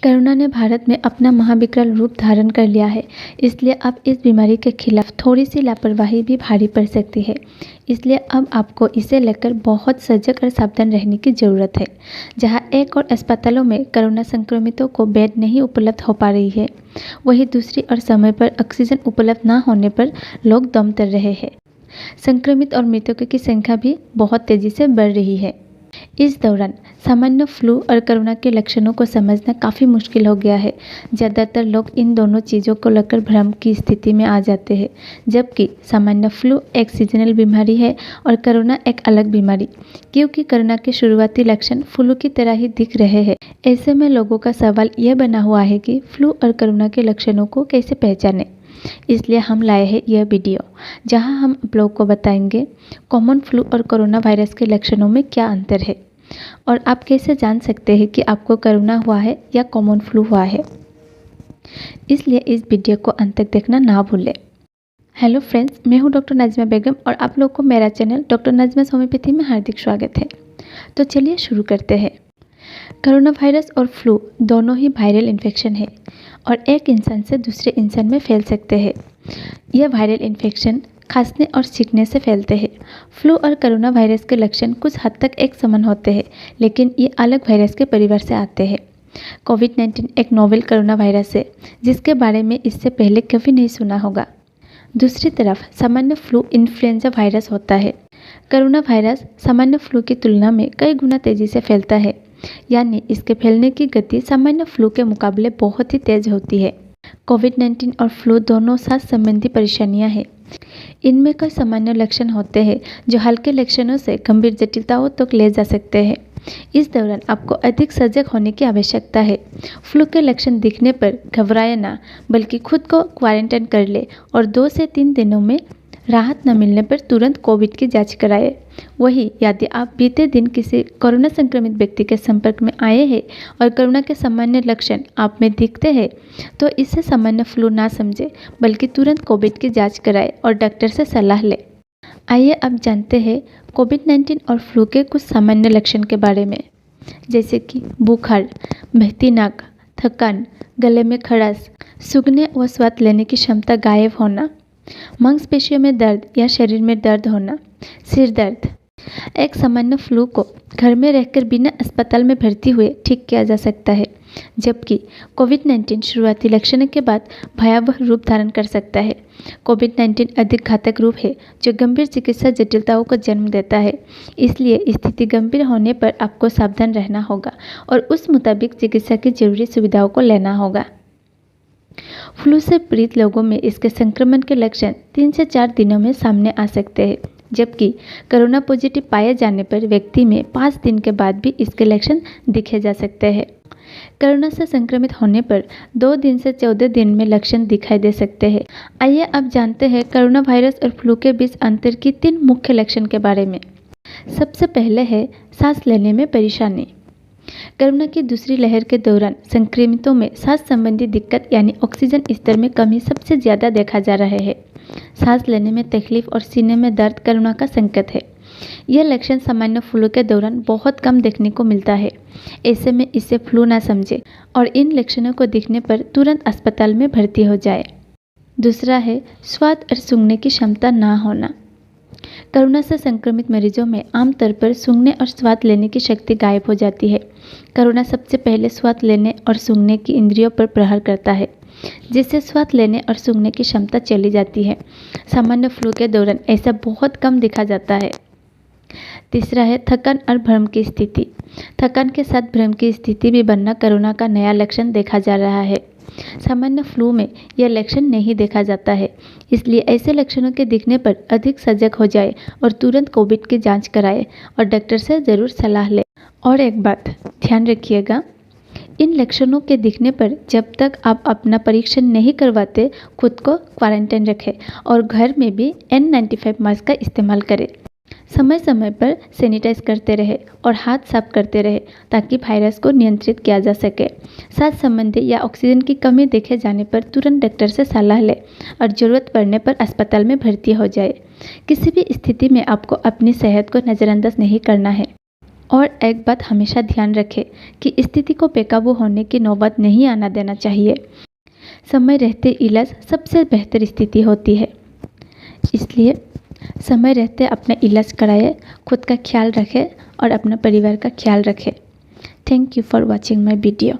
Corona ने भारत में अपना महाविकराल रूप धारण कर लिया है। इसलिए अब इस बीमारी के खिलाफ थोड़ी सी लापरवाही भी भारी पड़ सकती है। इसलिए अब आपको इसे लेकर बहुत सजग और सावधान रहने की ज़रूरत है। जहां एक और अस्पतालों में कोरोना संक्रमितों को बेड नहीं उपलब्ध हो पा रही है, वहीं दूसरी ओर समय पर ऑक्सीजन उपलब्ध न होने पर लोग दम तोड़ रहे हैं। संक्रमित और मृतकों की संख्या भी बहुत तेज़ी से बढ़ रही है। इस दौरान सामान्य फ्लू और कोरोना के लक्षणों को समझना काफ़ी मुश्किल हो गया है। ज़्यादातर लोग इन दोनों चीज़ों को लेकर भ्रम की स्थिति में आ जाते हैं, जबकि सामान्य फ्लू एक सीजनल बीमारी है और कोरोना एक अलग बीमारी। क्योंकि कोरोना के शुरुआती लक्षण फ्लू की तरह ही दिख रहे हैं, ऐसे में लोगों का सवाल यह बना हुआ है कि फ्लू और कोरोना के लक्षणों को कैसे पहचानें। इसलिए हम लाए हैं यह वीडियो, जहां हम आप लोगों को बताएंगे कॉमन फ्लू और कोरोना वायरस के लक्षणों में क्या अंतर है और आप कैसे जान सकते हैं कि आपको कोरोना हुआ है या कॉमन फ्लू हुआ है। इसलिए इस वीडियो को अंत तक देखना ना भूलें। हेलो फ्रेंड्स, मैं हूं डॉक्टर नाज़िमा बेगम और आप लोगों को मेरा चैनल डॉक्टर नाज़िमा's होम्योपैथी में हार्दिक स्वागत है। तो चलिए शुरू करते हैं। कोरोना वायरस और फ्लू दोनों ही वायरल इन्फेक्शन है और एक इंसान से दूसरे इंसान में फैल सकते हैं। यह वायरल इन्फेक्शन खांसने और छींकने से फैलते हैं। फ्लू और कोरोना वायरस के लक्षण कुछ हद तक एक समान होते हैं, लेकिन ये अलग वायरस के परिवार से आते हैं। कोविड-19 एक नोवेल कोरोना वायरस है, जिसके बारे में इससे पहले कभी नहीं सुना होगा। दूसरी तरफ सामान्य फ्लू इन्फ्लुएंजा वायरस होता है। कोरोना वायरस सामान्य फ्लू की तुलना में कई गुना तेज़ी से फैलता है, यानी इसके फैलने की गति सामान्य फ्लू के मुकाबले बहुत ही तेज होती है। कोविड-19 और फ्लू दोनों सांस संबंधी परेशानियां हैं। इनमें कई सामान्य लक्षण होते हैं जो हल्के लक्षणों से गंभीर जटिलताओं तक ले जा सकते हैं। इस दौरान आपको अधिक सजग होने की आवश्यकता है। फ्लू के लक्षण दिखने पर घबराए ना, बल्कि खुद को क्वारंटाइन कर ले और 2 से 3 दिनों में राहत न मिलने पर तुरंत कोविड की जांच कराएं। वहीं यदि आप बीते दिन किसी कोरोना संक्रमित व्यक्ति के संपर्क में आए हैं और कोरोना के सामान्य लक्षण आप में दिखते हैं, तो इसे सामान्य फ्लू ना समझें, बल्कि तुरंत कोविड की जांच कराएं और डॉक्टर से सलाह लें। आइए अब जानते हैं कोविड-19 और फ्लू के कुछ सामान्य लक्षण के बारे में, जैसे कि बुखार, बहती नाक, थकान, गले में खराश, सूंघने व स्वाद लेने की क्षमता गायब होना, मांसपेशियों में दर्द या शरीर में दर्द होना, सिर दर्द। एक सामान्य फ्लू को घर में रहकर बिना अस्पताल में भर्ती हुए ठीक किया जा सकता है, जबकि कोविड-19 शुरुआती लक्षणों के बाद भयावह रूप धारण कर सकता है। कोविड-19 अधिक घातक रूप है जो गंभीर चिकित्सा जटिलताओं को जन्म देता है। इसलिए स्थिति गंभीर होने पर आपको सावधान रहना होगा और उस मुताबिक चिकित्सा की जरूरी सुविधाओं को लेना होगा। फ्लू से पीड़ित लोगों में इसके संक्रमण के लक्षण 3 से 4 दिनों में सामने आ सकते हैं, जबकि कोरोना पॉजिटिव पाए जाने पर व्यक्ति में 5 दिन के बाद भी इसके लक्षण दिखे जा सकते हैं। कोरोना से संक्रमित होने पर 2 दिन से 14 दिन में लक्षण दिखाई दे सकते हैं। आइए अब जानते हैं कोरोना वायरस और फ्लू के बीच अंतर की 3 मुख्य लक्षण के बारे में। सबसे पहले है सांस लेने में परेशानी। कोरोना की दूसरी लहर के दौरान संक्रमितों में सांस संबंधी दिक्कत यानी ऑक्सीजन स्तर में कमी सबसे ज़्यादा देखा जा रहा है। सांस लेने में तकलीफ और सीने में दर्द कोरोना का संकेत है। यह लक्षण सामान्य फ्लू के दौरान बहुत कम देखने को मिलता है। ऐसे में इसे फ्लू ना समझें और इन लक्षणों को दिखने पर तुरंत अस्पताल में भर्ती हो जाए। दूसरा है स्वाद और सूंघने की क्षमता ना होना। कोरोना से संक्रमित मरीजों में आमतौर पर सूंघने और स्वाद लेने की शक्ति गायब हो जाती है। कोरोना सबसे पहले स्वाद लेने और सूंघने की इंद्रियों पर प्रहार करता है, जिससे स्वाद लेने और सूंघने की क्षमता चली जाती है। सामान्य फ्लू के दौरान ऐसा बहुत कम देखा जाता है। तीसरा है थकान और भ्रम की स्थिति। थकान के साथ भ्रम की स्थिति भी बनना कोरोना का नया लक्षण देखा जा रहा है। सामान्य फ्लू में यह लक्षण नहीं देखा जाता है, इसलिए ऐसे लक्षणों के दिखने पर अधिक सजग हो जाए और तुरंत कोविड की जांच कराएं और डॉक्टर से ज़रूर सलाह लें। और एक बात ध्यान रखिएगा, इन लक्षणों के दिखने पर जब तक आप अपना परीक्षण नहीं करवाते, खुद को क्वारंटाइन रखें और घर में भी N95 मास्क का इस्तेमाल करें। समय समय पर सैनिटाइज करते रहे और हाथ साफ करते रहे ताकि वायरस को नियंत्रित किया जा सके। सांस संबंधी या ऑक्सीजन की कमी देखे जाने पर तुरंत डॉक्टर से सलाह लें और ज़रूरत पड़ने पर अस्पताल में भर्ती हो जाए। किसी भी स्थिति में आपको अपनी सेहत को नज़रअंदाज नहीं करना है। और एक बात हमेशा ध्यान रखें कि स्थिति को बेकाबू होने की नौबत नहीं आना देना चाहिए। समय रहते इलाज सबसे बेहतर स्थिति होती है, इसलिए समय रहते अपना इलाज कराएं, खुद का ख्याल रखें और अपना परिवार का ख्याल रखें। Thank you for watching my video.